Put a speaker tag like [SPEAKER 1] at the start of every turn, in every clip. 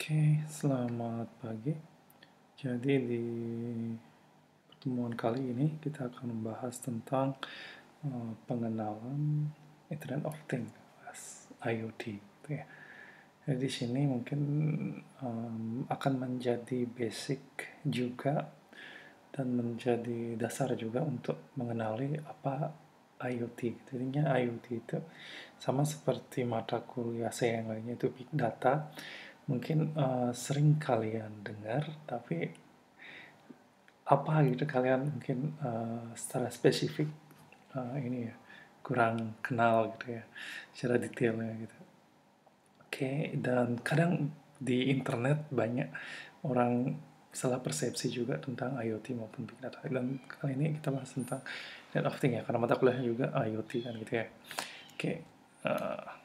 [SPEAKER 1] Oke, selamat pagi. Jadi di pertemuan kali ini kita akan membahas tentang pengenalan Internet of Things, IoT. Gitu ya. Jadi di sini mungkin akan menjadi basic juga dan menjadi dasar juga untuk mengenali apa IoT. Jadinya IoT itu sama seperti mata kuliah saya yang lainnya itu Big Data. Mungkin sering kalian dengar, tapi apa gitu kalian mungkin secara spesifik ini ya kurang kenal gitu ya secara detailnya gitu. Oke, dan kadang di internet banyak orang salah persepsi juga tentang IoT maupun Big Data. Dan kali ini kita bahas tentang Internet of Things ya, karena mata kuliahnya juga IoT kan gitu ya. Oke, uh,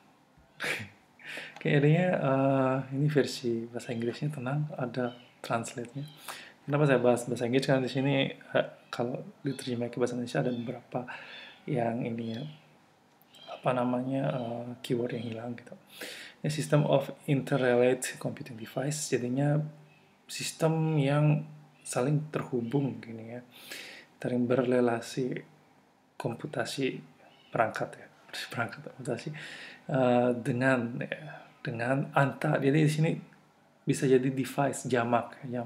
[SPEAKER 1] kayaknya ini versi bahasa Inggrisnya, tenang, ada translate-nya. Kenapa saya bahas bahasa Inggris? Karena di sini kalau diterjemah ke bahasa Indonesia ada beberapa yang ini ya, apa namanya, keyword yang hilang gitu. Ini System of Interrelated Computing Device, jadinya sistem yang saling terhubung gini ya, saling berrelasi komputasi perangkat ya, perangkat komputasi dengan antar. Jadi di sini bisa jadi device jamak ya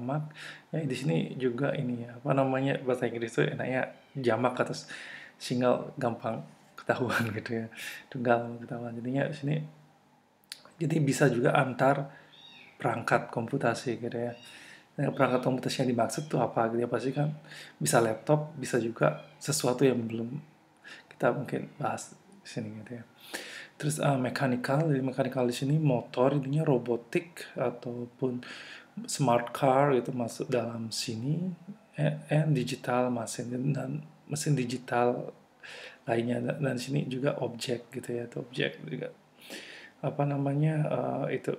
[SPEAKER 1] di sini juga ini ya, apa namanya, bahasa Inggris itu enaknya jamak atau single gampang ketahuan gitu ya, tunggal ketahuan. Jadinya di sini jadi bisa juga antar perangkat komputasi gitu ya. Nah, perangkat komputasi yang dimaksud tuh apa gitu ya, pasti kan bisa laptop, bisa juga sesuatu yang belum kita mungkin bahas di sini gitu ya. Terus mechanical, jadi mechanical di sini motor, intinya robotik ataupun smart car itu masuk dalam sini, and digital mesin dan mesin digital lainnya, dan sini juga objek gitu ya, itu objek juga apa namanya, itu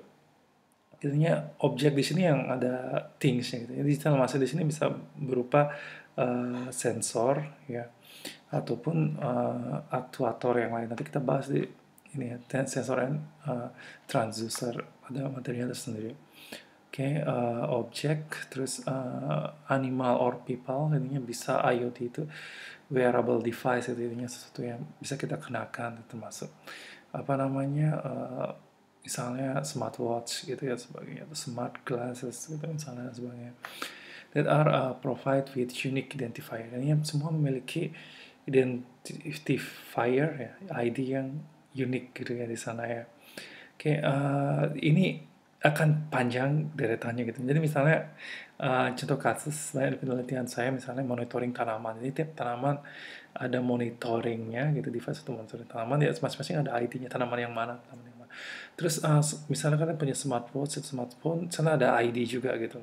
[SPEAKER 1] intinya objek di sini yang ada thingsnya gitu. Digital mesin di sini bisa berupa sensor ya, ataupun aktuator yang lain. Nanti kita bahas di ini ya, sensor and transducer, ada materialnya sendiri. Oke, objek, terus animal or people, intinya bisa IoT itu wearable device, itu intinya sesuatu yang bisa kita kenakan, termasuk apa namanya, misalnya smartwatch gitu ya sebagainya, atau smart glasses gitu misalnya sebagainya. That are provide with unique identifier. Ini semua memiliki identifier ya, ID yang unik gitu ya di sana ya. Oke, ini akan panjang deretannya gitu. Jadi misalnya contoh kasus banyak penelitian saya, misalnya monitoring tanaman. Jadi tiap tanaman ada monitoringnya gitu, device untuk monitoring tanaman. Ya masing-masing ada ID-nya, tanaman yang mana, tanaman yang mana. Terus misalnya kalian punya smartphone, sana ada ID juga gitu.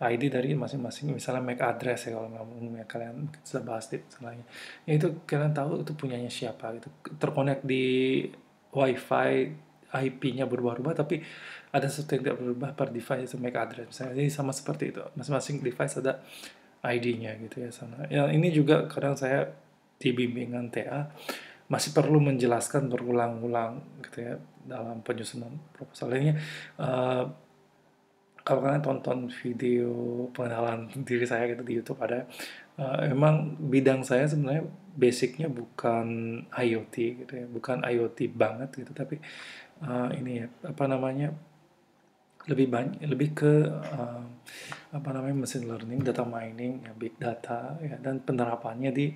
[SPEAKER 1] ID dari masing-masing, misalnya MAC address ya, kalau ngomongnya kalian sudah bahas di salahnya. Ya itu kalian tahu itu punyanya siapa gitu. Terkonek di WiFi, IP-nya berubah-ubah, tapi ada sesuatu yang tidak berubah per device, itu MAC address misalnya. Jadi sama seperti itu, masing-masing device ada ID-nya gitu ya sana. Ya ini juga kadang saya di bimbingan TA masih perlu menjelaskan berulang-ulang gitu ya dalam penyusunan proposal ini. Kalau kalian tonton video pengenalan diri saya gitu di YouTube, ada emang bidang saya sebenarnya basicnya bukan IoT gitu ya, bukan IoT banget gitu, tapi ini ya, apa namanya, lebih ke apa namanya, machine learning, data mining, ya, big data ya, dan penerapannya di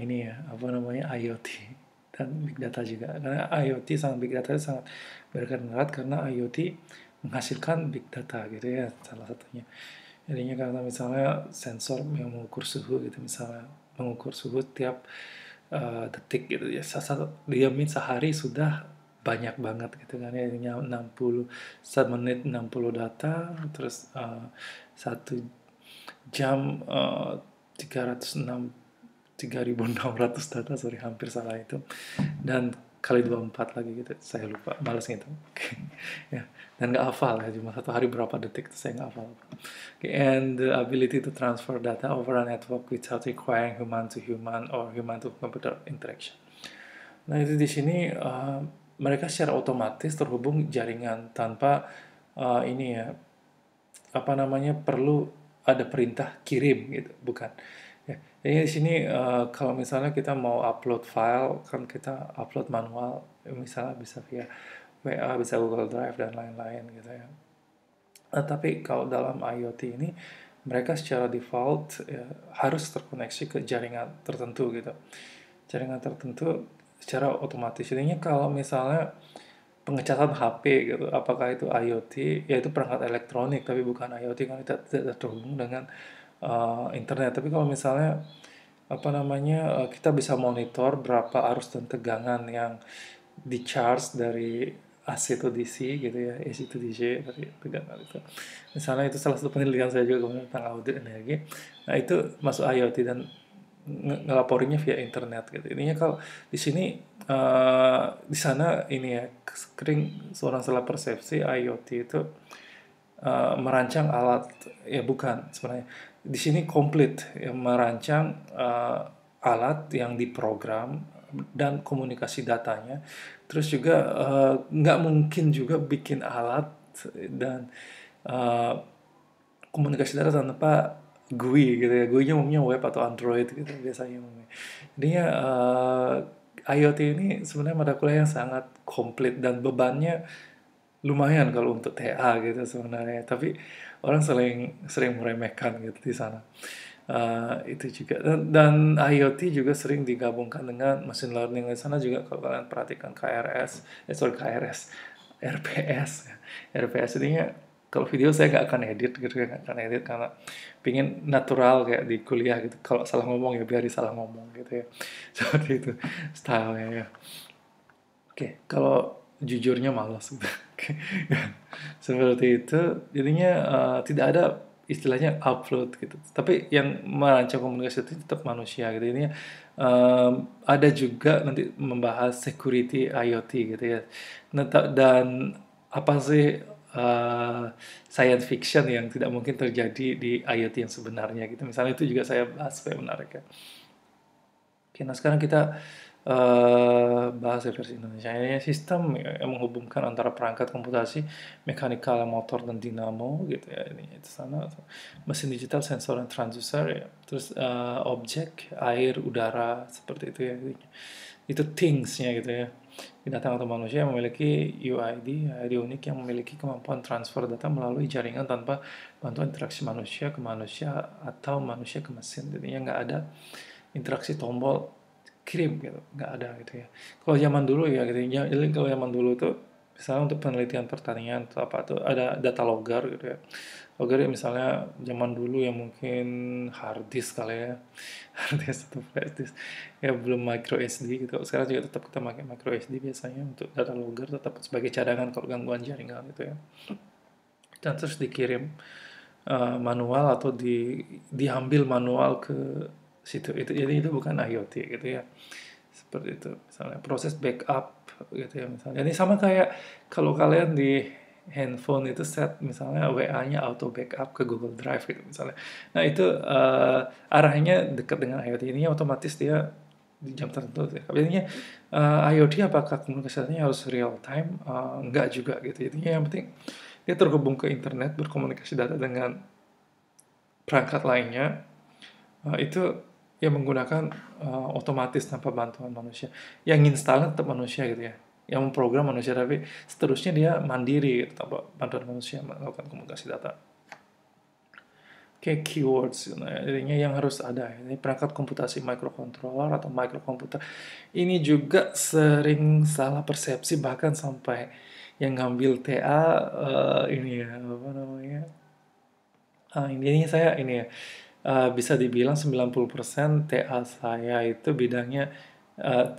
[SPEAKER 1] ini ya, apa namanya, IoT dan big data juga. Karena IoT sama big data itu sangat berkaitan erat, karena IoT menghasilkan big data gitu ya, salah satunya. Jadinya karena misalnya sensor yang mengukur suhu gitu, misalnya mengukur suhu tiap detik gitu ya, diamin sehari sudah banyak banget gitu kan ya, ini 60 semenit 60 data, terus 1 jam 306 3.600 data, sorry hampir salah itu, dan kali 24 lagi gitu, saya lupa, males gitu. Ya, dan nggak hafal ya, cuma satu hari berapa detik itu saya nggak hafal. Okay, and the ability to transfer data over a network without requiring human to human or human to computer interaction. Nah itu di sini mereka secara otomatis terhubung jaringan tanpa ini ya, apa namanya, perlu ada perintah kirim gitu, bukan. Ya, jadi di sini kalau misalnya kita mau upload file kan kita upload manual, misalnya bisa via WA, bisa Google Drive dan lain-lain gitu ya. Tapi kalau dalam IoT ini mereka secara default ya, harus terkoneksi ke jaringan tertentu gitu. Jaringan tertentu secara otomatis. Jadinya kalau misalnya pengecatan HP gitu, apakah itu IoT? Ya itu perangkat elektronik, tapi bukan IoT kan tidak terhubung dengan internet. Tapi kalau misalnya apa namanya kita bisa monitor berapa arus dan tegangan yang di charge dari AC to DC gitu ya, AC to DC dari tegangan itu. Misalnya itu salah satu penelitian saya juga kemarin tentang audit energi. Nah itu masuk IoT dan ngelaporinnya via internet gitu. Intinya kalau di sini di sana ini ya sering seorang salah persepsi IoT itu merancang alat ya bukan sebenarnya di sini komplit ya, merancang alat yang diprogram dan komunikasi datanya terus juga nggak mungkin juga bikin alat dan uh, komunikasi data tanpa GUI gitu ya GUI-nya umumnya web atau Android gitu biasanya umumnya. Jadinya IoT ini sebenarnya mata kuliah yang sangat komplit dan bebannya lumayan kalau untuk TA gitu sebenarnya tapi orang sering sering meremehkan gitu di sana. Itu juga dan IoT juga sering digabungkan dengan machine learning di sana juga kalau kalian perhatikan KRS KRS RPS RPS ininya kalau video saya nggak akan edit gitu ya nggak akan edit karena pingin natural kayak di kuliah gitu kalau salah ngomong ya biar salah ngomong gitu ya seperti itu stylenya ya. Oke, kalau jujurnya malas gitu. Oke, seperti itu. Jadinya tidak ada istilahnya upload gitu. Tapi yang merancang komunikasi itu tetap manusia gitu. Ini ada juga nanti membahas security IoT gitu ya. Dan apa sih science fiction yang tidak mungkin terjadi di IoT yang sebenarnya gitu. Misalnya itu juga saya bahas supaya menarik ya. Oke, nah sekarang kita bahas versi Indonesia. Ini sistem yang menghubungkan antara perangkat komputasi, mekanikal, motor, dan dinamo gitu ya. Ini itu sana. Mesin digital, sensor, dan transducer ya. Terus objek, air, udara seperti itu ya. Itu things-nya gitu ya. Binatang atau manusia yang memiliki UID, ID unik yang memiliki kemampuan transfer data melalui jaringan tanpa bantuan interaksi manusia ke manusia atau manusia ke mesin. Jadinya nggak ada interaksi tombol kirim gitu nggak ada gitu ya kalau zaman dulu ya gitu ya jadi kalau zaman dulu tuh misalnya untuk penelitian pertanian atau apa tuh ada data logger gitu ya logger ya misalnya zaman dulu yang mungkin hard disk kali ya hard disk atau flash disk ya belum micro SD gitu sekarang juga tetap kita pakai micro SD biasanya untuk data logger tetap sebagai cadangan kalau gangguan jaringan gitu ya dan terus dikirim manual atau diambil manual ke situ itu jadi itu bukan IoT gitu ya seperti itu misalnya proses backup gitu ya misalnya ini sama kayak kalau kalian di handphone itu set misalnya WA-nya auto backup ke Google Drive gitu misalnya nah itu arahnya dekat dengan IoT ini otomatis dia di jam tertentu ya. Jadinya IoT apakah komunikasinya harus real time enggak juga gitu jadinya yang penting dia terhubung ke internet berkomunikasi data dengan perangkat lainnya itu ya menggunakan otomatis tanpa bantuan manusia. Yang install tetap manusia gitu ya. Yang memprogram manusia tapi seterusnya dia mandiri gitu, tanpa bantuan manusia melakukan komunikasi data. Kayak keywords gitu ya. Jadinya yang harus ada ini perangkat komputasi microcontroller atau microcomputer. Ini juga sering salah persepsi bahkan sampai yang ngambil TA ini ya apa namanya? Ini saya ini ya bisa dibilang 90% TA saya itu bidangnya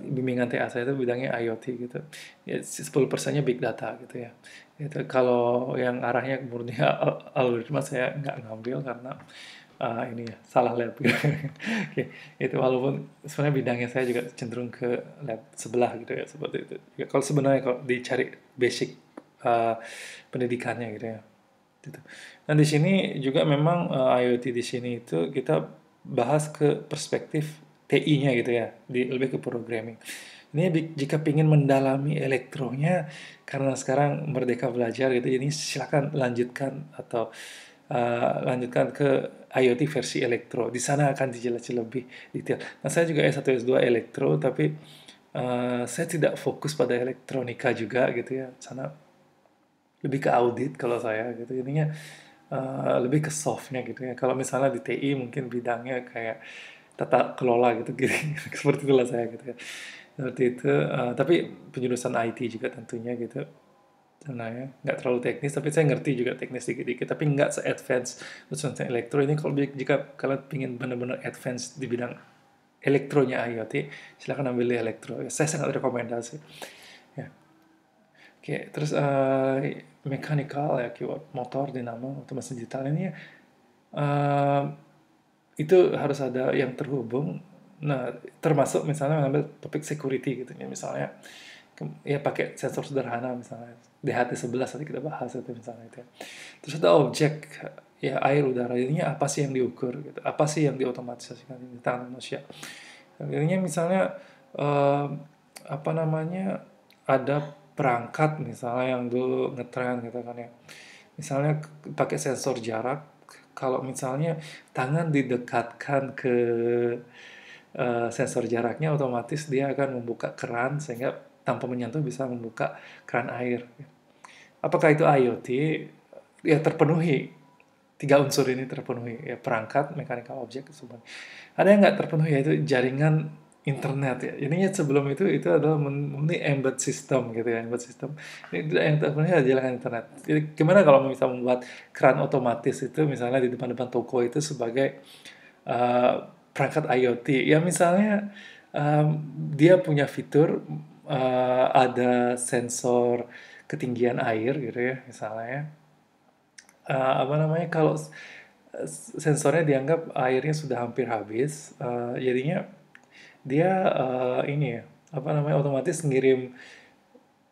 [SPEAKER 1] bimbingan TA saya itu bidangnya IoT gitu. Ya 10%-nya big data gitu ya. Itu kalau yang arahnya murni algoritma saya nggak ngambil karena ini ya salah lab gitu. Oke, itu walaupun sebenarnya bidangnya saya juga cenderung ke lab sebelah gitu ya seperti itu. Ya, kalau sebenarnya kalau dicari basic pendidikannya gitu ya. Gitu. Dan di sini juga memang IoT di sini itu kita bahas ke perspektif TI-nya gitu ya, lebih ke programming. Ini jika ingin mendalami elektronya, karena sekarang merdeka belajar gitu, jadi silakan lanjutkan atau lanjutkan ke IoT versi elektro. Di sana akan dijelaskan lebih detail. Nah, saya juga S1 S2 elektro, tapi saya tidak fokus pada elektronika juga gitu ya. Sana lebih ke audit kalau saya gitu. Jadinya lebih ke softnya gitu ya. Kalau misalnya di TI mungkin bidangnya kayak tata kelola gitu, gitu. Seperti itulah saya gitu ya. Seperti itu. Tapi penjurusan IT juga tentunya gitu. Nah ya, nggak terlalu teknis, tapi saya ngerti juga teknis dikit-dikit, tapi nggak se-advance khususnya elektro ini. Kalau jika kalian ingin benar-benar advance di bidang elektronya IoT, silakan ambil di elektro. Ya, saya sangat rekomendasi. Ya. Oke, terus mechanical ya, keyword motor, dinamo, otomasi digital ini ya, eh, itu harus ada yang terhubung. Nah, termasuk misalnya mengambil topik security gitu ya, misalnya ya pakai sensor sederhana misalnya DHT11 nanti kita bahas itu misalnya itu ya. Terus ada objek ya air udara ini apa sih yang diukur gitu, apa sih yang diotomatisasikan di tangan manusia. Akhirnya misalnya eh, apa namanya ada perangkat misalnya yang dulu ngetren gitu kan ya. Misalnya pakai sensor jarak, kalau misalnya tangan didekatkan ke sensor jaraknya, otomatis dia akan membuka keran sehingga tanpa menyentuh bisa membuka keran air. Apakah itu IoT? Ya terpenuhi. Tiga unsur ini terpenuhi. Ya perangkat, mechanical object, semua. Ada yang nggak terpenuhi yaitu jaringan internet ya. Ininya sebelum itu adalah ini embed system gitu ya, embed system. Ini yang terpenuhi adalah jaringan internet. Jadi gimana kalau bisa membuat keran otomatis itu misalnya di depan-depan toko itu sebagai uh, perangkat IoT. Ya misalnya dia punya fitur ada sensor ketinggian air gitu ya misalnya ya. Apa namanya kalau sensornya dianggap airnya sudah hampir habis, jadinya dia ini ya apa namanya otomatis ngirim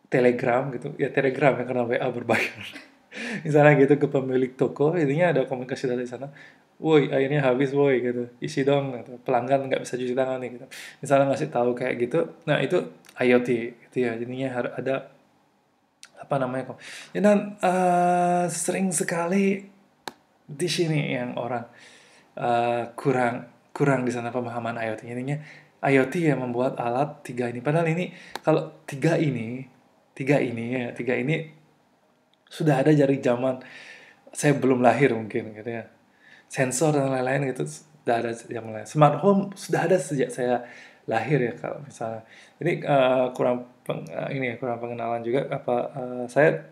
[SPEAKER 1] telegram gitu ya telegram ya karena WA berbayar. Misalnya gitu ke pemilik toko, intinya ada komunikasi dari sana. Woi, airnya habis, woi, gitu. Isi dong, gitu. Pelanggan nggak bisa cuci tangan nih, gitu. Misalnya ngasih tahu kayak gitu, nah itu IoT, gitu ya. Jadinya harus ada apa namanya kok. Ya, dan sering sekali di sini yang orang kurang kurang di sana pemahaman IoT. Intinya IoT yang membuat alat tiga ini. Padahal ini kalau tiga ini sudah ada dari zaman saya belum lahir mungkin gitu ya. Sensor dan lain-lain gitu sudah ada yang lain. Smart home sudah ada sejak saya lahir ya kalau misalnya. Jadi ini ya kurang pengenalan juga apa saya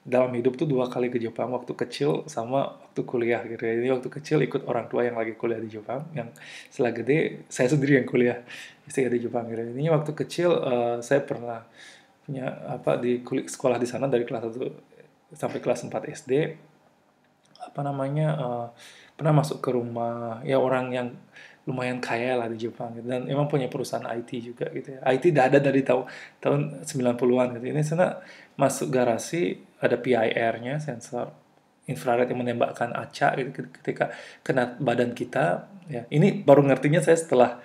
[SPEAKER 1] dalam hidup tuh dua kali ke Jepang waktu kecil sama waktu kuliah gitu ya. Jadi waktu kecil ikut orang tua yang lagi kuliah di Jepang, yang setelah gede saya sendiri yang kuliah saya di Jepang gitu. Ini waktu kecil saya pernah punya apa di sekolah di sana dari kelas 1 sampai kelas 4 SD apa namanya pernah masuk ke rumah ya orang yang lumayan kaya lah di Jepang gitu. Dan emang punya perusahaan IT juga gitu ya. IT udah ada dari tahun 90-an gitu. Ini sana masuk garasi ada PIR-nya sensor infrared yang menembakkan acak gitu ketika kena badan kita ya. Ini baru ngertinya saya setelah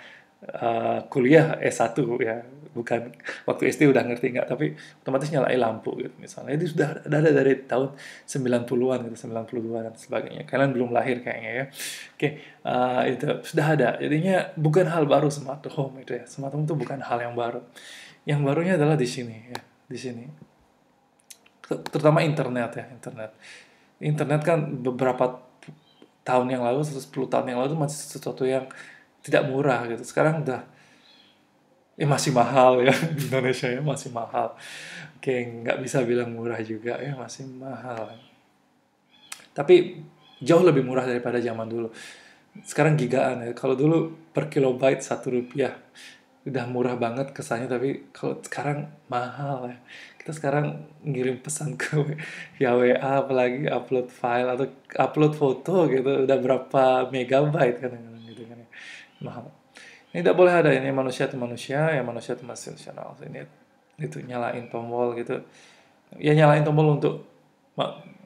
[SPEAKER 1] kuliah S1 ya, bukan waktu SD udah ngerti nggak, tapi otomatis nyalain lampu gitu misalnya. Itu sudah ada dari tahun 90-an gitu, 92 dan sebagainya. Kalian belum lahir kayaknya ya. Oke, itu sudah ada. Jadinya bukan hal baru smart home itu ya. Smart home itu bukan hal yang baru. Yang barunya adalah di sini ya, di sini. Terutama internet ya, internet. Internet kan beberapa tahun yang lalu, 10 tahun yang lalu itu masih sesuatu yang tidak murah gitu. Sekarang udah masih mahal ya di Indonesia ya masih mahal. Oke, nggak bisa bilang murah juga ya masih mahal. Tapi jauh lebih murah daripada zaman dulu. Sekarang gigaan ya. Kalau dulu per kilobyte 1 rupiah udah murah banget kesannya, tapi kalau sekarang mahal ya. Kita sekarang ngirim pesan ke via WA apalagi upload file atau upload foto gitu udah berapa megabyte kan gitu kan ya. Mahal. Ini tidak boleh ada ini manusia ya manusia itu masih rasional. Ini itu nyalain tombol gitu. Ya nyalain tombol untuk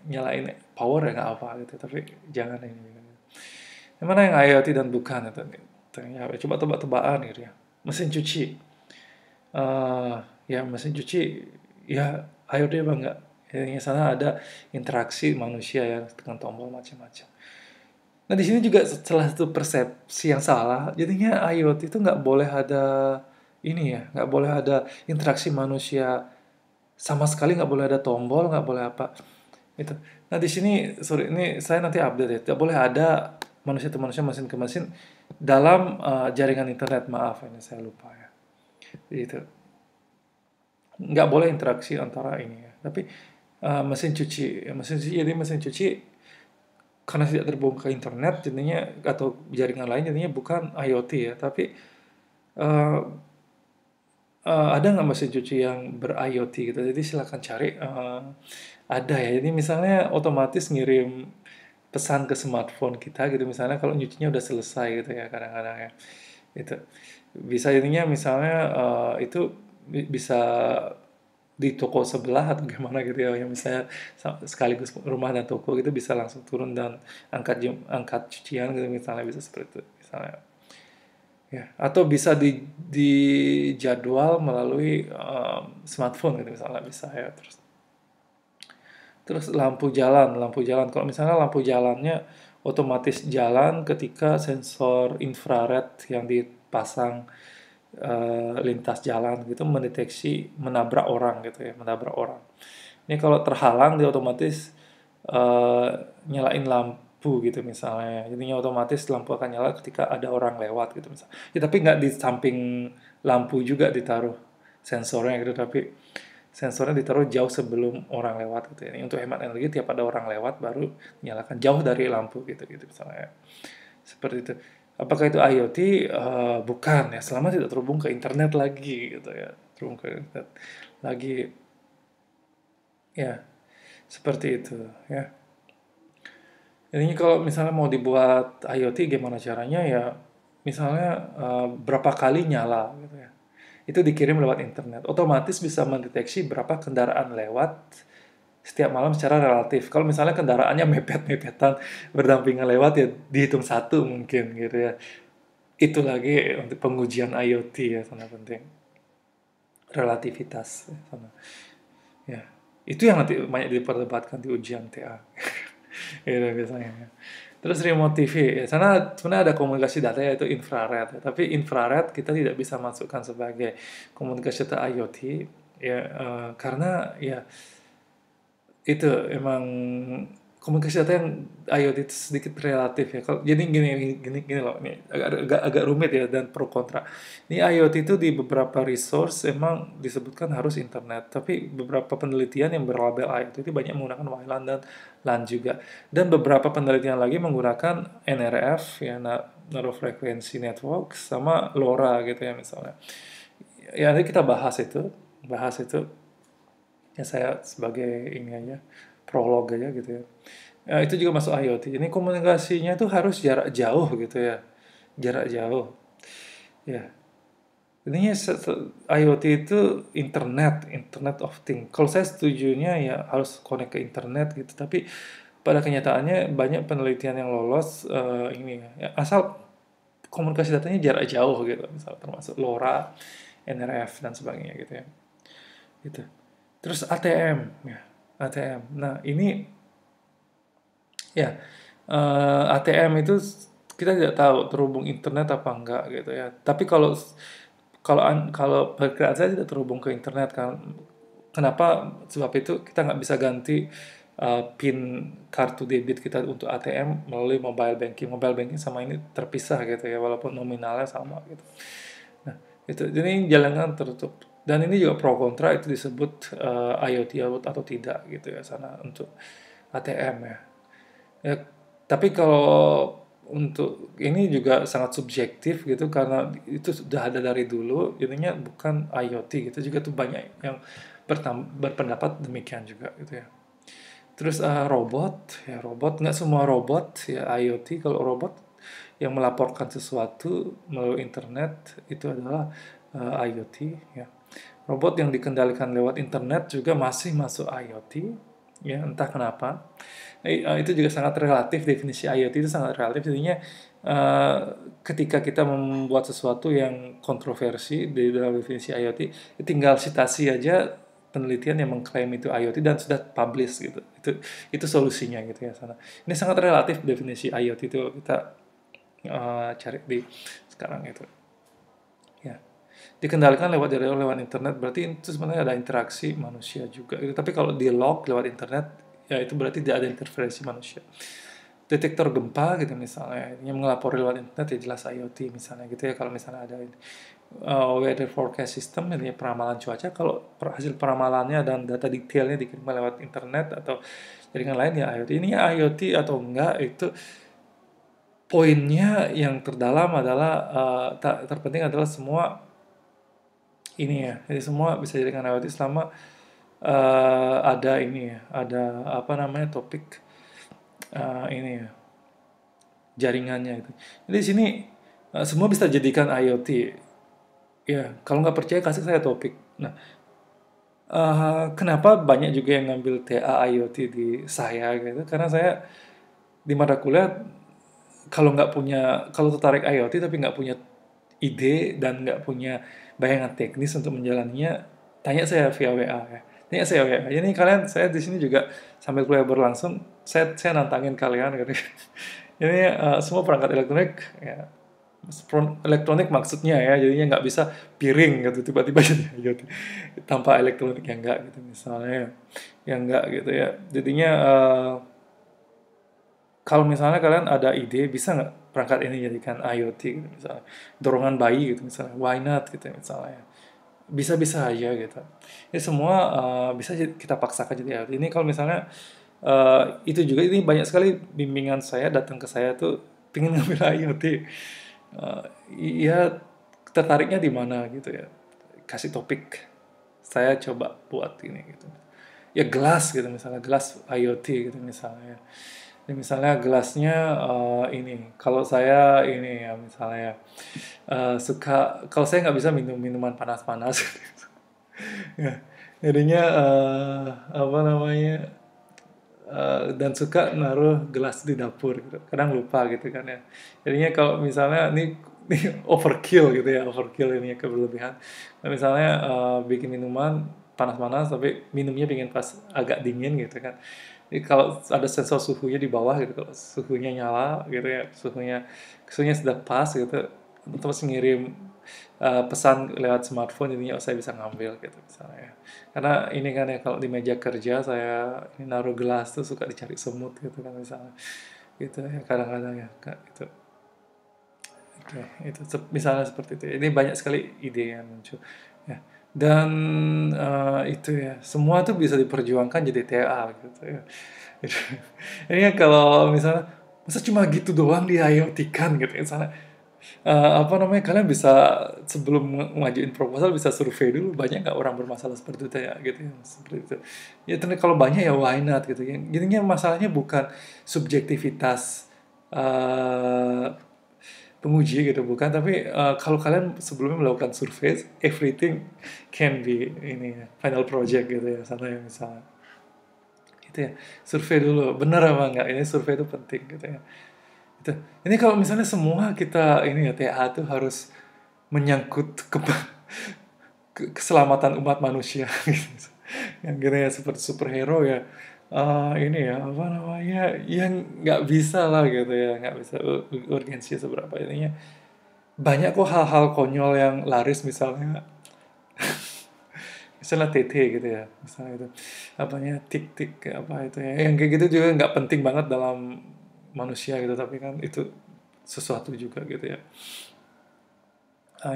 [SPEAKER 1] nyalain power ya nggak apa gitu, tapi jangan ini. Yang mana yang IoT dan bukan itu. Ternyata coba tebak-tebakan gitu ya. Mesin cuci. eh ya mesin cuci ya ayo deh bang nggak, yang sana ada interaksi manusia ya dengan tombol macam-macam. Nah di sini juga salah satu persepsi yang salah, jadinya IoT itu nggak boleh ada ini ya, nggak boleh ada interaksi manusia sama sekali, nggak boleh ada tombol, nggak boleh apa itu. Nah di sini sorry ini saya nanti update ya, tidak boleh ada manusia ke manusia, mesin ke mesin dalam jaringan internet, maaf ini saya lupa ya. Itu nggak boleh interaksi antara ini ya. Tapi mesin cuci jadi mesin cuci karena tidak terhubung ke internet jadinya atau jaringan lain jadinya bukan IoT ya. Tapi eh, ada nggak mesin cuci yang ber-IoT gitu? Jadi silakan cari. Ada ya. Jadi misalnya otomatis ngirim pesan ke smartphone kita gitu. Misalnya kalau nyucinya udah selesai gitu ya kadang-kadang ya. Itu bisa ininya misalnya itu bisa di toko sebelah atau gimana gitu ya, yang misalnya sekaligus rumah dan toko gitu bisa langsung turun dan angkat cucian gitu misalnya, bisa seperti itu misalnya ya, atau bisa di jadwal melalui smartphone gitu misalnya bisa ya. Terus lampu jalan kalau misalnya lampu jalannya otomatis jalan ketika sensor infrared yang dipasang lintas jalan gitu mendeteksi menabrak orang gitu ya, menabrak orang. Ini kalau terhalang dia otomatis eh, nyalain lampu gitu misalnya. Jadinya otomatis lampu akan nyala ketika ada orang lewat gitu misalnya. Ya, tapi nggak di samping lampu juga ditaruh sensornya gitu, tapi sensornya ditaruh jauh sebelum orang lewat gitu ya. Ini untuk hemat energi, tiap ada orang lewat baru nyalakan jauh dari lampu gitu gitu misalnya. Seperti itu. Apakah itu IoT? Bukan ya, selama tidak terhubung ke internet lagi gitu ya. Terhubung ke internet lagi ya, seperti itu ya. Jadi kalau misalnya mau dibuat IoT gimana caranya ya? Misalnya berapa kali nyala gitu ya. Itu dikirim lewat internet. Otomatis bisa mendeteksi berapa kendaraan lewat setiap malam secara relatif. Kalau misalnya kendaraannya mepet-mepetan berdampingan lewat ya dihitung satu mungkin gitu ya. Itu lagi untuk pengujian IoT ya, sangat penting. Relativitas ya, sama. Ya. Itu yang nanti banyak diperdebatkan di ujian TA. Itu biasanya. Ya. Terus remote TV, ya, sana sebenarnya ada komunikasi data yaitu infrared, ya. Tapi infrared kita tidak bisa masukkan sebagai komunikasi data IoT, ya karena ya itu emang komunikasi data yang IoT itu sedikit relatif ya. Kalau jadi gini loh, ini agak rumit ya dan pro kontra. Ini IoT itu di beberapa resource emang disebutkan harus internet, tapi beberapa penelitian yang berlabel IoT itu banyak menggunakan WLAN dan LAN juga. Dan beberapa penelitian lagi menggunakan NRF ya, Narrow Frequency Network sama LoRa gitu ya misalnya. Ya nanti kita bahas itu ya, saya sebagai ini aja prolog aja gitu ya. Ya, itu juga masuk IoT. Ini komunikasinya tuh harus jarak jauh gitu ya, jarak jauh. Ya, intinya IoT itu Internet of Things. Kalau saya setujunya ya harus connect ke internet gitu. Tapi pada kenyataannya banyak penelitian yang lolos ini ya, asal komunikasi datanya jarak jauh gitu, misal termasuk LoRa, NRF dan sebagainya gitu ya. Gitu. Terus ATM ya, ATM. Nah, ini ya, ATM itu kita tidak tahu terhubung internet apa enggak gitu ya. Tapi kalau perkiraan saya tidak terhubung ke internet kan. Kenapa? Sebab itu kita nggak bisa ganti PIN kartu debit kita untuk ATM melalui mobile banking. Mobile banking sama ini terpisah gitu ya, walaupun nominalnya sama gitu. Nah, itu jadi jalankan tertutup. Dan ini juga pro kontra itu disebut IoT atau tidak gitu ya sana untuk ATM ya. Ya, tapi kalau untuk ini juga sangat subjektif gitu karena itu sudah ada dari dulu, jadinya bukan IoT gitu juga tuh banyak yang berpendapat demikian juga gitu ya. Terus robot nggak semua robot ya IoT. Kalau robot yang melaporkan sesuatu melalui internet itu adalah IoT ya. Robot yang dikendalikan lewat internet juga masih masuk IoT ya entah kenapa. Itu juga sangat relatif, definisi IoT itu sangat relatif. Jadinya eh, ketika kita membuat sesuatu yang kontroversi di dalam definisi IoT, tinggal citasi aja penelitian yang mengklaim itu IoT dan sudah publish gitu. Itu solusinya gitu ya sana. Ini sangat relatif definisi IoT itu kita cari di sekarang itu. Ya, dikendalikan lewat internet, berarti itu sebenarnya ada interaksi manusia juga gitu. Tapi kalau di log lewat internet, ya itu berarti tidak ada interferensi manusia. Detektor gempa gitu misalnya, yang melapor lewat internet ya jelas IoT misalnya gitu ya. Kalau misalnya ada weather forecast system, ini peramalan cuaca, kalau hasil peramalannya dan data detailnya dikirim lewat internet atau jaringan lain ya IoT. Ini IoT atau enggak itu poinnya yang terdalam adalah terpenting adalah semua ini ya. Jadi semua bisa jadikan IoT selama ada ini ya, ada apa namanya topik ini ya, jaringannya itu. Jadi di sini semua bisa jadikan IoT. Ya, kalau nggak percaya kasih saya topik. Nah, kenapa banyak juga yang ngambil TA IoT di saya gitu? Karena saya di mata kuliah kalau tertarik IoT tapi nggak punya ide dan nggak punya bayangan teknis untuk menjalaninya, tanya saya via WA ya. Tanya saya WA. Jadi kalian, saya di sini juga sambil kuliah berlangsung, saya nantangin kalian gitu. Jadi semua perangkat elektronik ya, elektronik maksudnya ya, jadinya nggak bisa piring gitu tiba-tiba jadi IoT tanpa elektronik yang enggak gitu misalnya, yang enggak gitu ya. Jadinya kalau misalnya kalian ada ide, bisa nggak perangkat ini jadikan IoT gitu misalnya. Dorongan bayi gitu misalnya, why not gitu misalnya. Bisa-bisa aja gitu. Ini semua bisa kita paksakan jadi IoT. Ini kalau misalnya itu juga, ini banyak sekali bimbingan saya datang ke saya tuh pengen ngambil IoT. Eh, Iya, tertariknya di mana gitu ya. Kasih topik. Saya coba buat ini gitu. Ya gelas gitu misalnya, gelas IoT gitu misalnya. Jadi misalnya gelasnya ini, kalau saya ini ya misalnya kalau saya nggak bisa minum minuman panas-panas, ya, jadinya apa namanya dan suka naruh gelas di dapur gitu. Kadang lupa gitu kan ya. Jadinya kalau misalnya ini overkill gitu ya, overkill ini keberlebihan. Nah, misalnya bikin minuman panas-panas tapi minumnya pengen pas agak dingin gitu kan. Jadi kalau ada sensor suhunya di bawah gitu, kalau suhunya nyala gitu ya, suhunya sudah pas gitu, terus ngirim pesan lewat smartphone, jadinya saya bisa ngambil gitu misalnya ya. Karena ini kan ya, kalau di meja kerja saya ini naruh gelas tuh suka dicari semut gitu kan misalnya. Gitu ya kadang-kadang ya Kak, itu. Oke, itu misalnya seperti itu. Ini banyak sekali ide yang muncul. Ya. Dan itu ya, semua tuh bisa diperjuangkan jadi TA gitu ya. Ini kan kalau misalnya masa cuma gitu doang di IoT kan gitu misalnya. Apa namanya, kalian bisa sebelum ngajuin proposal bisa survei dulu banyak nggak orang bermasalah seperti itu ya gitu ya, seperti itu. Ya ternyata kalau banyak ya why not gitu ya. Jadinya masalahnya bukan subjektivitas eh, penguji gitu bukan, tapi kalau kalian sebelumnya melakukan survei, everything can be ini ya, final project gitu ya sana yang misalnya gitu ya, survei dulu benar apa enggak, ini survei itu penting gitu ya. Itu. Ini kalau misalnya semua kita ini ya TA tuh harus menyangkut keselamatan umat manusia gitu. Yang gitu ya seperti superhero ya. Ini ya apa namanya, yang nggak bisa lah gitu ya, nggak bisa urgensi seberapa ininya. Banyak kok hal-hal konyol yang laris misalnya, misalnya TT gitu ya, misalnya itu apanya tik-tik apa itu ya, yang kayak gitu juga nggak penting banget dalam manusia gitu, tapi kan itu sesuatu juga gitu ya.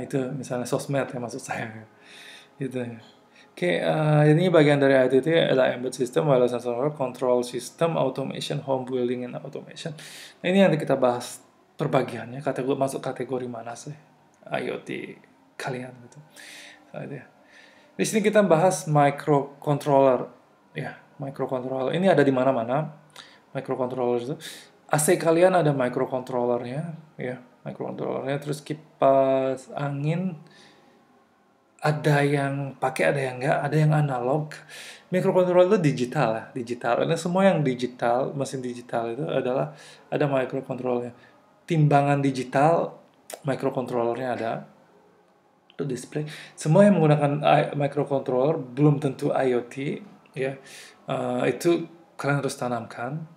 [SPEAKER 1] Itu misalnya sosmed ya maksud saya gitu ya. Oke, ini bagian dari IoT ada embedded system, wireless sensor, control system, automation, home building, and automation. Nah, ini nanti kita bahas perbagiannya, masuk kategori mana sih IoT kalian gitu. Nah, itu ya. Di sini kita bahas microcontroller. Ya, microcontroller. Ini ada di mana-mana. Microcontroller itu. AC kalian ada microcontrollernya, ya, microcontrollernya. Terus kipas angin ada yang pakai, ada yang enggak, ada yang analog. Microcontroller itu digital ya, digital. Karena semua yang digital, mesin digital itu adalah ada microcontrollernya. Timbangan digital, microcontrollernya ada. Untuk display. Semua yang menggunakan microcontroller belum tentu IoT, ya. Itu kalian harus tanamkan.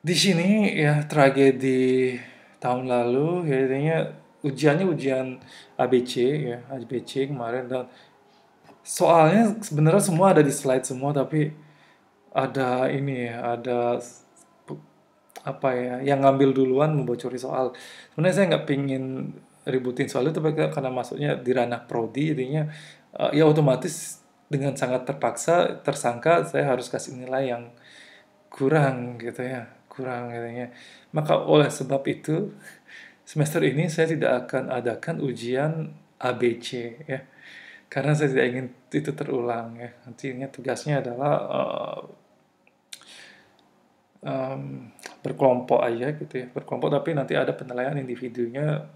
[SPEAKER 1] Di sini ya tragedi tahun lalu, ya intinya ujiannya ujian ABC ya, ABC kemarin, dan soalnya sebenarnya semua ada di slide semua, tapi ada ini ya, ada apa ya, yang ngambil duluan membocori soal. Sebenarnya saya nggak pingin ributin soal itu, tapi karena masuknya di ranah prodi, jadinya ya otomatis dengan sangat terpaksa tersangka saya harus kasih nilai yang kurang gitu ya, kurang katanya. Maka oleh sebab itu semester ini saya tidak akan adakan ujian ABC ya, karena saya tidak ingin itu terulang ya. Nantinya tugasnya adalah berkelompok aja gitu ya, berkelompok, tapi nanti ada penilaian individunya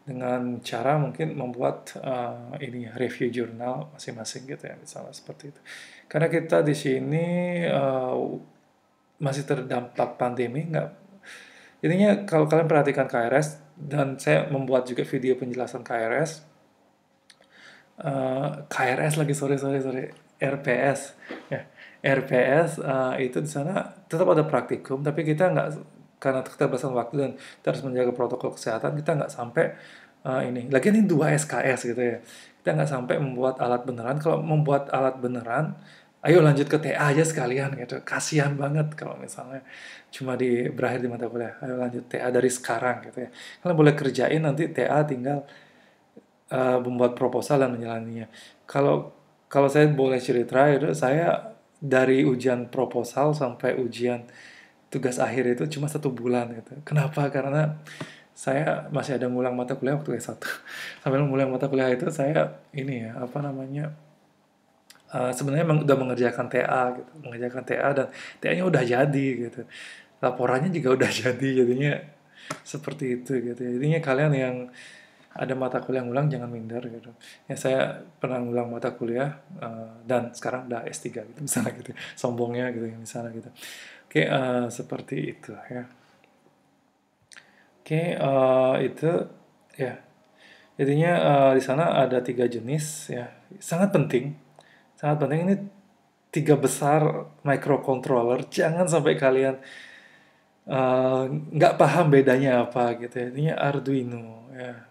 [SPEAKER 1] dengan cara mungkin membuat ini review jurnal masing-masing gitu ya, misalnya seperti itu. Karena kita di sini masih terdampak pandemi, nggak, intinya kalau kalian perhatikan KRS, dan saya membuat juga video penjelasan KRS, KRS lagi, sorry, RPS ya, RPS itu di sana tetap ada praktikum, tapi kita nggak, karena keterbatasan waktu dan kita harus menjaga protokol kesehatan, kita nggak sampai ini lagi, ini 2 SKS gitu ya, kita nggak sampai membuat alat beneran. Kalau membuat alat beneran, ayo lanjut ke TA aja sekalian gitu, kasihan banget kalau misalnya cuma berakhir di mata kuliah. Ayo lanjut TA dari sekarang gitu ya, kalian boleh kerjain, nanti TA tinggal membuat proposal dan menjalaninya. Kalau kalau saya boleh cerita, itu saya dari ujian proposal sampai ujian tugas akhir itu cuma 1 bulan gitu. Kenapa? Karena saya masih ada ngulang mata kuliah waktu S1. Sambil ngulang mata kuliah itu saya ini ya, apa namanya, sebenarnya udah mengerjakan TA gitu, mengerjakan TA, dan TA-nya udah jadi gitu. Laporannya juga udah jadi, jadinya seperti itu gitu. Jadinya kalian yang ada mata kuliah ngulang jangan minder gitu. Ya saya pernah ngulang mata kuliah dan sekarang udah S3 gitu misalnya gitu. Sombongnya gitu ya, misalnya gitu. Oke, seperti itu ya. Oke, itu ya. Jadinya di sana ada 3 jenis ya. Sangat penting. Sangat penting ini 3 besar microcontroller. Jangan sampai kalian nggak paham bedanya apa gitu ya. Ini Arduino ya.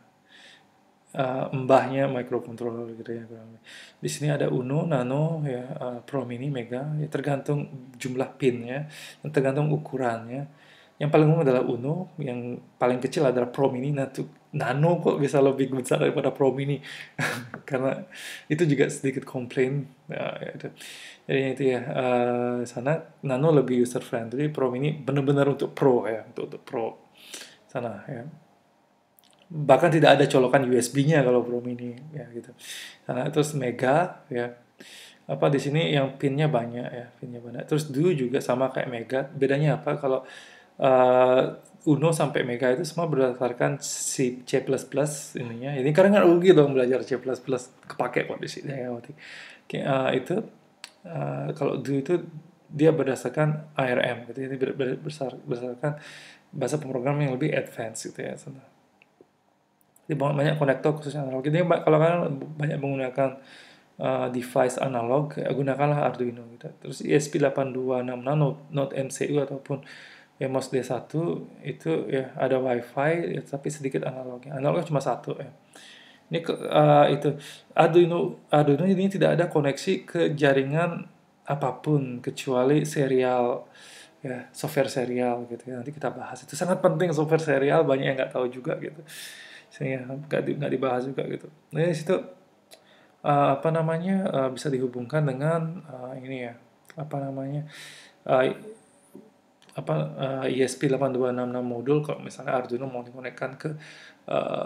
[SPEAKER 1] Mbahnya microcontroller gitu ya kurang lebih. Di sini ada Uno, Nano, ya, Pro Mini, Mega, ya tergantung jumlah pinnya, dan tergantung ukurannya. Yang paling umum adalah Uno, yang paling kecil adalah Pro Mini. Nah, Nano kok bisa lebih besar daripada Pro Mini? Karena itu juga sedikit komplain. Ya, itu. Jadi itu ya, sana Nano lebih user friendly, Pro Mini benar-benar untuk pro ya, untuk pro sana ya. Bahkan tidak ada colokan USB-nya kalau Pro Mini ya gitu. Nah, terus Mega ya. Apa di sini yang pinnya banyak ya, pinnya banyak. Terus Duo juga sama kayak Mega. Bedanya apa? Kalau Uno sampai Mega itu semua berdasarkan si C++ ininya. Ini karena nggak rugi dong belajar C++, kepake kok di sini ya. Oke, itu kalau Duo itu dia berdasarkan ARM gitu. Ini berdasarkan bahasa pemrograman yang lebih advance gitu ya. Jadi banyak konektor khusus analog. Jadi kalau kalian banyak menggunakan device analog, ya gunakanlah Arduino gitu. Terus ESP8266 Node MCU ataupun EMOS D1 itu ya ada WiFi ya, tapi sedikit analognya. Analognya cuma satu ya. Ini itu Arduino ini tidak ada koneksi ke jaringan apapun kecuali serial ya, software serial gitu ya. Nanti kita bahas, itu sangat penting software serial, banyak yang nggak tahu juga gitu. Sehingga nggak dibahas juga gitu. Nah, di situ apa namanya, bisa dihubungkan dengan ini ya, apa namanya, uh, ESP8266 modul kalau misalnya Arduino mau dikonekkan ke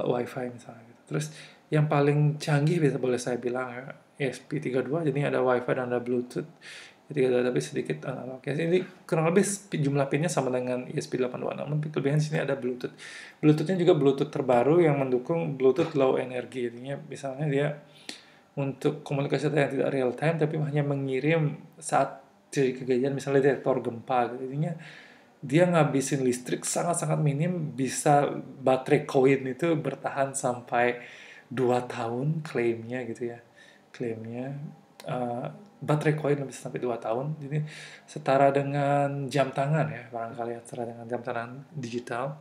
[SPEAKER 1] WiFi misalnya gitu. Terus yang paling canggih bisa boleh saya bilang ya, ESP32, jadi ada WiFi dan ada Bluetooth. Jadi ada tapi sedikit analog. Ya, ini kurang lebih jumlah pinnya sama dengan ESP8266, tapi kelebihan di sini ada Bluetooth. Bluetoothnya juga Bluetooth terbaru yang mendukung Bluetooth low energy. Jadinya misalnya dia untuk komunikasi data yang tidak real time, tapi hanya mengirim saat terjadi kejadian, misalnya detektor gempa gitu. Jadinya dia ngabisin listrik sangat-sangat minim, bisa baterai koin itu bertahan sampai 2 tahun klaimnya gitu ya. Klaimnya eh, baterai koin bisa sampai 2 tahun. Jadi setara dengan jam tangan ya, barangkali ya, setara dengan jam tangan digital.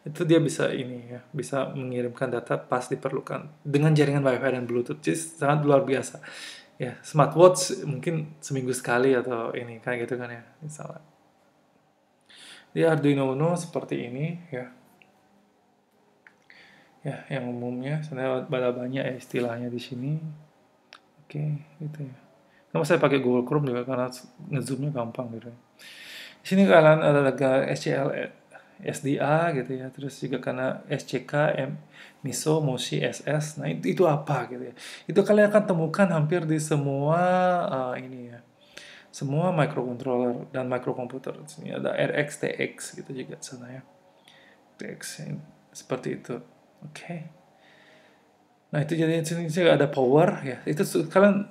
[SPEAKER 1] Itu dia bisa ini ya, bisa mengirimkan data pas diperlukan dengan jaringan WiFi dan Bluetooth. Jadi sangat luar biasa. Ya, smartwatch mungkin seminggu sekali atau ini kayak gitu kan ya, misalnya. Di Arduino Uno seperti ini ya. Ya, yang umumnya sebenarnya ada banyak ya istilahnya di sini. Oke, gitu ya. Nama saya pakai Google Chrome juga karena ngezoomnya gampang gitu. Di sini kalian ada SCL, SDA gitu ya, terus juga karena SCK, MISO, MOSI, SS. Nah itu apa gitu ya? Itu kalian akan temukan hampir di semua ini ya, semua microcontroller dan microkomputer. Di sini ada RX, TX gitu juga di sana ya. TX seperti itu. Oke. Nah itu jadi di sini juga ada power ya. Itu kalian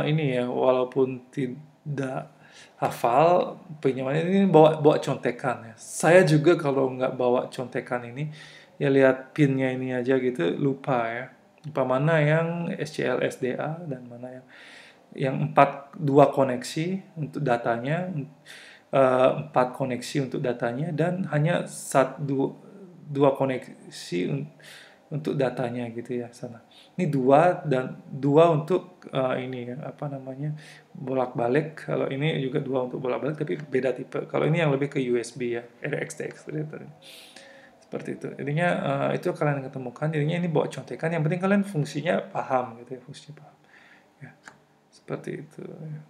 [SPEAKER 1] ini ya, walaupun tidak hafal penyamanan ini bawa bawa contekan ya. Saya juga kalau nggak bawa contekan ini ya lihat pinnya ini aja gitu lupa ya. Lupa mana yang SCL SDA dan mana yang dua koneksi untuk datanya, empat koneksi untuk datanya dan hanya dua koneksi untuk datanya gitu ya sana. Ini dua dan dua untuk ini ya apa namanya bolak-balik. Kalau ini juga dua untuk bolak-balik tapi beda tipe. Kalau ini yang lebih ke USB ya, RxTX seperti itu. Jadinya itu kalian ketemukan. Jadinya ini bawa contekan. Yang penting kalian fungsinya paham gitu ya, fungsinya paham. Ya, seperti itu. Ya.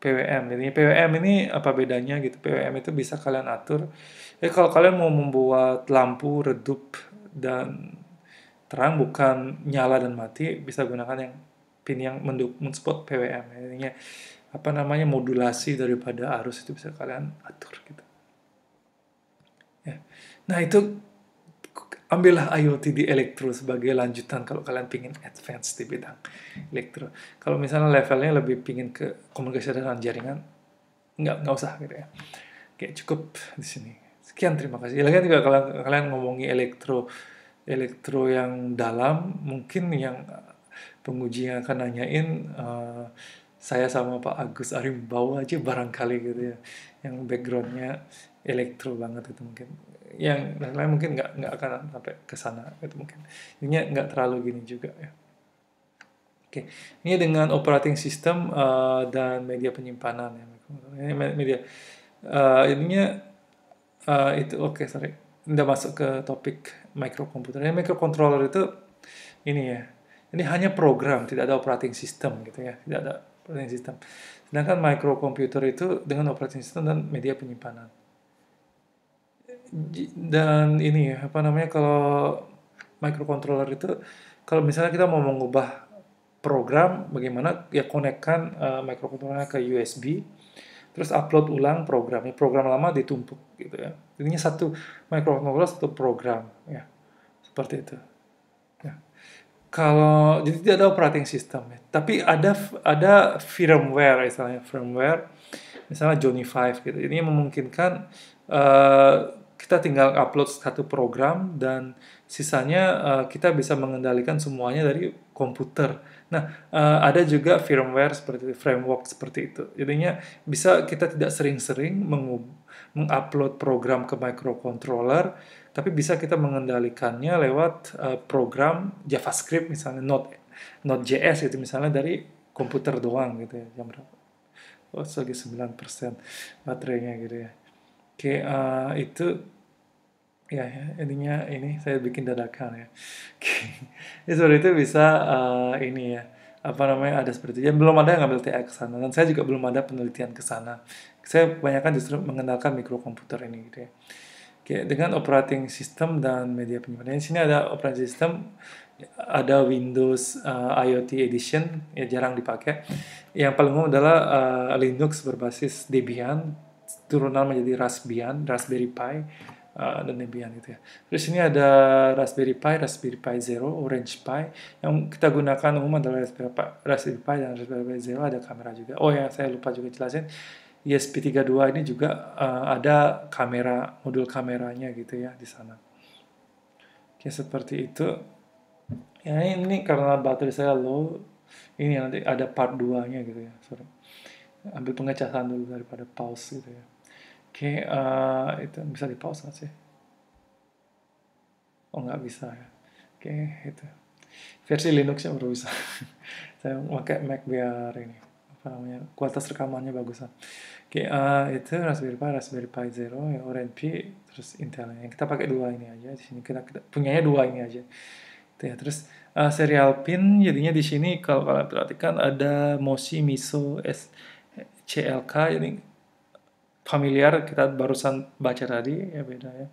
[SPEAKER 1] PWM. Jadi PWM ini apa bedanya gitu? PWM itu bisa kalian atur. Kalau kalian mau membuat lampu redup dan terang bukan nyala dan mati, bisa gunakan yang pin yang mensupport PWM. Jadinya apa namanya modulasi daripada arus itu bisa kalian atur gitu. Ya. Nah itu ambillah IoT di elektro sebagai lanjutan kalau kalian pingin advance di bidang elektro. Kalau misalnya levelnya lebih pingin ke komunikasi dengan jaringan, nggak usah gitu ya. Oke, cukup di sini. Sekian, terima kasih. Lagi juga kalau kalian ngomongi elektro yang dalam, mungkin yang penguji yang akan nanyain saya sama Pak Agus Arimbawa aja barangkali gitu ya, yang backgroundnya elektro banget itu mungkin. Yang lain mungkin nggak akan sampai ke sana gitu mungkin. Ini nggak terlalu gini juga ya. Oke, ini dengan operating system dan media penyimpanan ya. Ini media ininya itu oke, sorry. Udah masuk ke topik microkomputer. Ini microcontroller itu ini ya. Ini hanya program, tidak ada operating system gitu ya. Tidak ada operating system. Sedangkan microkomputer itu dengan operating system dan media penyimpanan. Dan ini ya, apa namanya kalau microcontroller itu kalau misalnya kita mau mengubah program bagaimana ya konekkan microcontroller ke USB terus upload ulang programnya, program lama ditumpuk gitu ya. Jadinya satu microcontroller satu program ya. Seperti itu. Ya. Kalau jadi tidak ada operating system ya. Tapi ada firmware firmware misalnya Johnny 5 gitu. Ini memungkinkan uh, kita tinggal upload satu program dan sisanya kita bisa mengendalikan semuanya dari komputer. Nah, ada juga firmware seperti itu, framework seperti itu. Jadinya bisa kita tidak sering-sering mengupload program ke microcontroller, tapi bisa kita mengendalikannya lewat program JavaScript misalnya Node.js gitu misalnya dari komputer doang gitu ya. Jam berapa? Oh, lagi 9% baterainya gitu ya. Oke, itu ya intinya ini saya bikin dadakan ya. Oke. Seperti itu bisa ini ya apa namanya ada seperti itu. Belum ada yang ngambil TA ke sana dan saya juga belum ada penelitian ke sana. Saya kebanyakan justru mengenalkan mikrokomputer ini gitu ya. Oke, dengan operating system dan media penyimpanan. Di sini ada operating system, ada Windows IoT Edition, ya jarang dipakai. Yang paling umum adalah Linux berbasis Debian, turunan menjadi Raspbian, Raspberry Pi, dan Debian gitu ya. Terus ini ada Raspberry Pi Zero, Orange Pi. Yang kita gunakan umum adalah Raspberry Pi dan Raspberry Pi Zero, ada kamera juga. Oh ya, saya lupa juga jelasin. ESP32 ini juga ada kamera, modul kameranya gitu ya di sana. Oke, seperti itu. Ya ini karena baterai saya low, ini nanti ada part 2-nya gitu ya. Sorry. Ambil pengecasan dulu daripada pause gitu ya. Oke, itu bisa di pause nggak sih? Oh nggak bisa ya. Oke, itu. Versi Linuxnya baru bisa. Saya pakai Mac biar ini apa namanya kualitas rekamannya bagusan. Oke, itu Raspberry Pi Zero, ya Orange Pi, terus Intel. Yang kita pakai dua ini aja di sini. Kita punyanya dua ini aja. Itu ya. Terus serial pin jadinya di sini kalau kalian perhatikan ada Moshi Miso CLK, jadi familiar kita barusan baca tadi ya, beda ya.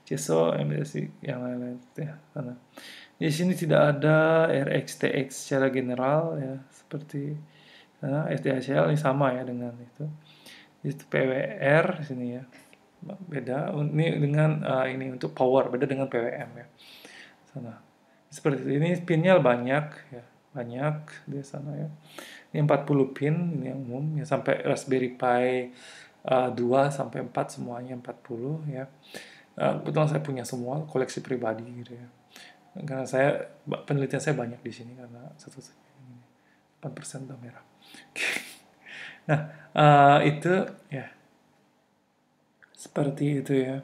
[SPEAKER 1] CISO, MSI, yang lain-lain ya. Karena di sini tidak ada RxTx secara general ya, seperti SDHCL ini sama ya dengan itu. Itu PWR di sini ya. Beda ini dengan ini untuk power, beda dengan PWM ya. Sana. Seperti itu. Ini pinnya banyak ya, banyak di sana ya. Ini 40 pin, ini yang umum ya, sampai Raspberry Pi 2 sampai 4 semuanya 40 ya. Kebetulan saya punya semua koleksi pribadi gitu ya. Karena penelitian saya banyak di sini karena satu-satunya 8% udah merah. Nah, itu ya seperti itu ya.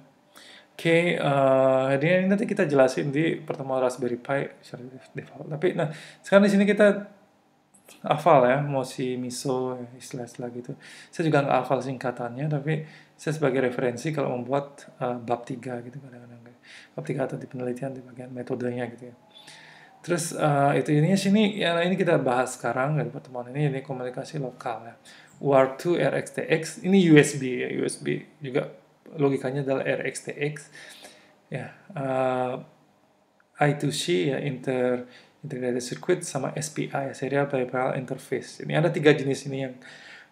[SPEAKER 1] Oke, jadi nanti kita jelasin di pertemuan Raspberry Pi default. Tapi nah, sekarang di sini kita hafal ya, Moshi Miso, istilah-istilah gitu. Saya juga nggak hafal singkatannya, tapi saya sebagai referensi kalau membuat bab 3 gitu kadang-kadang. Bab 3 atau di penelitian di bagian metodenya gitu ya. Terus itu ininya sini, ya ini kita bahas sekarang dari pertemuan ini komunikasi lokal ya. UART2 RxTX, ini USB ya, USB juga logikanya adalah RxTX ya. I2C ya, integrated circuit, sama SPI ya, serial peripheral interface. Ini ada 3 jenis ini yang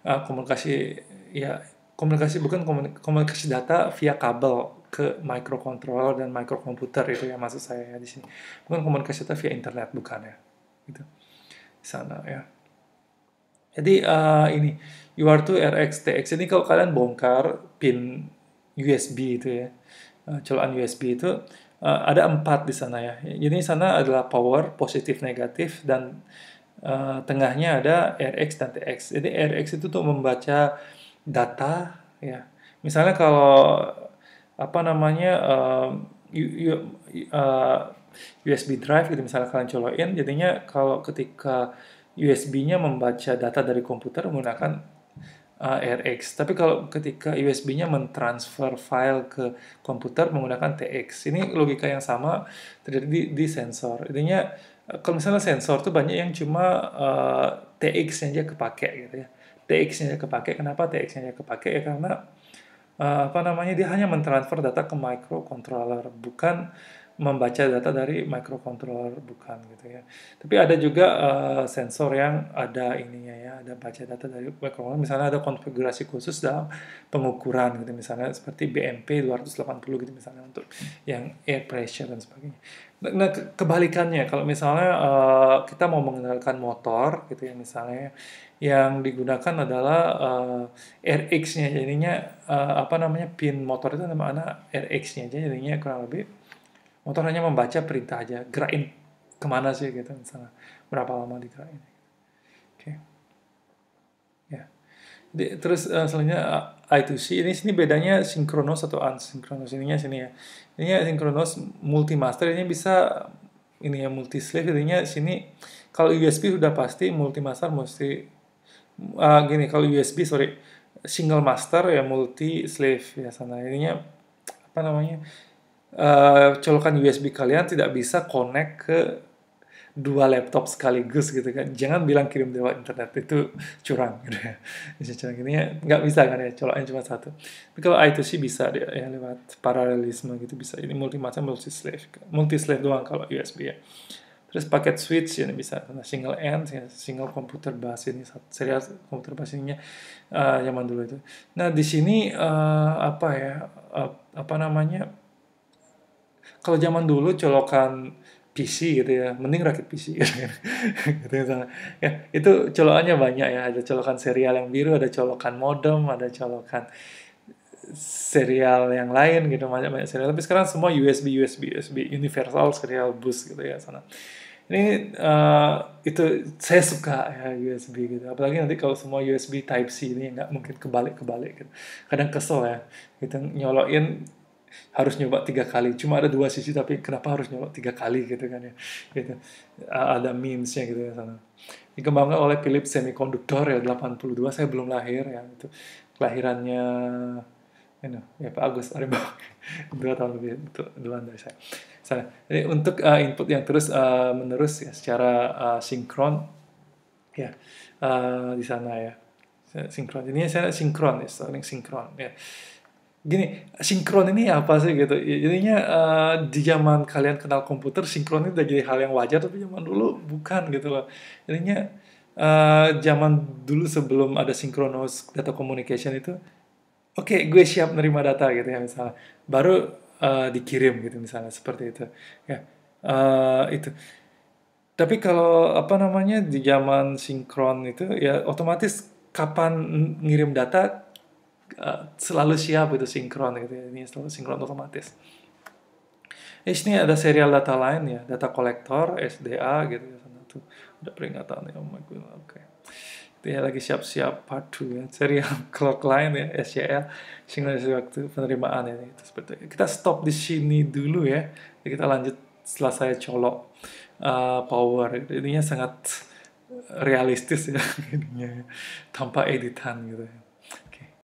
[SPEAKER 1] komunikasi ya, komunikasi data via kabel ke microcontroller dan microkomputer, itu ya maksud saya ya di sini. Bukan komunikasi data via internet, bukan ya. Gitu. Di sana ya. Jadi ini UART2 RxTX ini kalau kalian bongkar pin USB itu ya, colokan USB itu ada 4 di sana ya. Jadi di sana adalah power, positif, negatif, dan tengahnya ada RX dan TX. Jadi RX itu tuh membaca data ya. Misalnya kalau apa namanya USB drive gitu, misalnya kalian colokin, jadinya kalau ketika USB-nya membaca data dari komputer menggunakan RX. Tapi kalau ketika USB-nya mentransfer file ke komputer menggunakan TX. Ini logika yang sama terjadi di sensor. Intinya kalau misalnya sensor tuh banyak yang cuma TX-nya aja kepake gitu ya. TX-nya aja kepake. Kenapa TX-nya aja kepake? Ya karena apa namanya, dia hanya mentransfer data ke microcontroller, bukan membaca data dari microcontroller, bukan gitu ya. Tapi ada juga sensor yang ada ininya ya, ada baca data dari microcontroller. Misalnya ada konfigurasi khusus dalam pengukuran gitu, misalnya seperti BMP 280 gitu misalnya untuk yang air pressure dan sebagainya. Nah, kebalikannya kalau misalnya kita mau mengenalkan motor gitu ya, misalnya yang digunakan adalah RX-nya, jadinya apa namanya, pin motor itu namanya RX-nya aja, jadinya kurang lebih motor hanya membaca perintah aja, gerakin kemana sih gitu, misalnya berapa lama digerakin. Oke. Ya. Terus selanjutnya I2C, ini sini bedanya sinkronos atau asinkronos, ininya sini ya. Ini sinkronos multi master, ini bisa ini ya multi slave, jadinya sini kalau USB sudah pasti multi master mesti gini, kalau USB single master ya, multi slave ya sana. Ininya apa namanya, colokan USB kalian tidak bisa connect ke 2 laptop sekaligus gitu kan. Jangan bilang kirim lewat internet, itu curang gitu ya. Bisa curang gini ya, nggak bisa kan ya, colokannya cuma satu. Tapi kalau I2C bisa dia ya, lewat paralelisme gitu bisa. Ini multi master, multi slave doang kalau USB ya. Terus paket switch ini bisa single end, single computer bus, ini serial komputer bus ininya zaman dulu itu. Nah di sini apa ya, apa namanya, kalau zaman dulu colokan PC gitu ya, mending rakit PC gitu kan. Gitu misalnya. Ya, itu colokannya banyak ya, ada colokan serial yang biru, ada colokan modem, ada colokan serial yang lain gitu, banyak-banyak serial. Tapi sekarang semua USB, universal serial bus gitu ya sana. Ini itu saya suka ya USB gitu. Apalagi nanti kalau semua USB Type C ini nggak mungkin kebalik-kebalik gitu. Kadang kesel ya, gitu nyolokin harus nyoba 3 kali. Cuma ada 2 sisi tapi kenapa harus nyoba 3 kali gitu kan ya. Gitu. Ada memesnya gitu ya sana. Dikembangkan oleh Philips Semiconductor ya 82, saya belum lahir ya itu. Kelahirannya ya Pak Agus Arimbawi 2 tahun lebih duluan dari saya. Jadi untuk input yang terus menerus ya secara sinkron ya di sana ya. Sinkron. Ini saya sinkron ya, saling sinkron ya. Gini, sinkron ini apa sih gitu? Jadinya di zaman kalian kenal komputer, sinkron ini udah jadi hal yang wajar, tapi zaman dulu bukan gitu loh. Jadinya zaman dulu sebelum ada synchronous data communication itu, oke, gue siap nerima data gitu ya misalnya. Baru dikirim gitu misalnya seperti itu. Ya, itu. Tapi kalau apa namanya di zaman sinkron itu ya otomatis kapan ngirim data selalu siap itu sinkron gitu ya. Ini selalu sinkron otomatis. Sini ada serial data lain ya, data kolektor SDA gitu ya sana tuh. Ada peringatan ya, oh my god, oke. Dia lagi siap-siap part 2 ya. Serial clock line ya, SCL, sinkronisasi waktu penerimaan ya. Itu seperti itu. Kita stop di sini dulu ya. Jadi kita lanjut setelah saya colok power. Ininya sangat realistis ya, ininya, tanpa editan gitu ya.